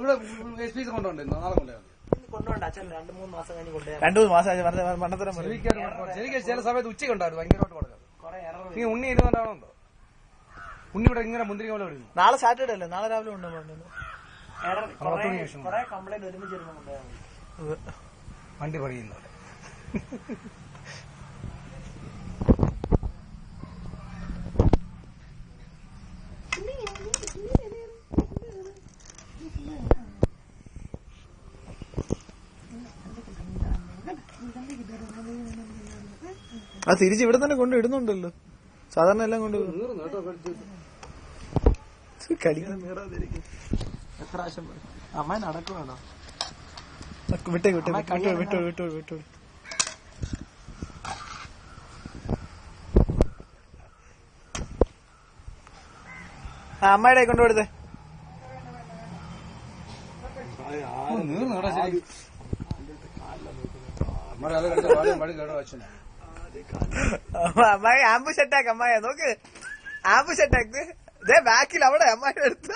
ഇവിടെ കൊണ്ടുപോണ്ടേ നാളെ കൊണ്ടുപോണ്ട അച്ഛൻ 2-3 മാസം കഴിഞ്ഞ് കൊണ്ടുപോയി. 2-3 മാസം മണ്ണത്തരം ശരിക്കും ചില സമയത്ത് ഉച്ചയ്ക്ക് ഉണ്ടായിരുന്നു ഭയങ്കരമായിട്ട് കൊടുക്കാം. നീ ഉണ്ണി ഇരുന്നുകൊണ്ടാണോ എന്തോ ഉണ്ണി ഇവിടെ ഇങ്ങനെ മുന്തിരിക്ക പോലെ വരുന്നു. നാളെ സാറ്റർഡേ അല്ലേ? നാളെ രാവിലെ കൊണ്ടുപോകുന്നു. കൊറേ കംപ്ലൈന്റ് ഒരുമിച്ച് കൊണ്ടുപോയാൽ വണ്ടി പണിയുന്നവരെ ആ തിരിച്ച് ഇവിടെ തന്നെ കൊണ്ട് ഇടുന്നുണ്ടല്ലോ. സാധാരണ എല്ലാം കൊണ്ട് എത്ര ആശം അമ്മ നടക്കുവാണോ? വിട്ടേ വിട്ടേ വിട്ടു വിട്ടു വിട്ടു വിട്ടു. ആ അമ്മയുടെ കൊണ്ടുപോടുത്തേ. അമ്മായി ആംബുഷ് അറ്റാക്ക്. അമ്മായ നോക്ക്, ആംബുഷ് അറ്റാക്ക്. ബാക്കിൽ അവിടെ അമ്മായിയുടെ അടുത്ത്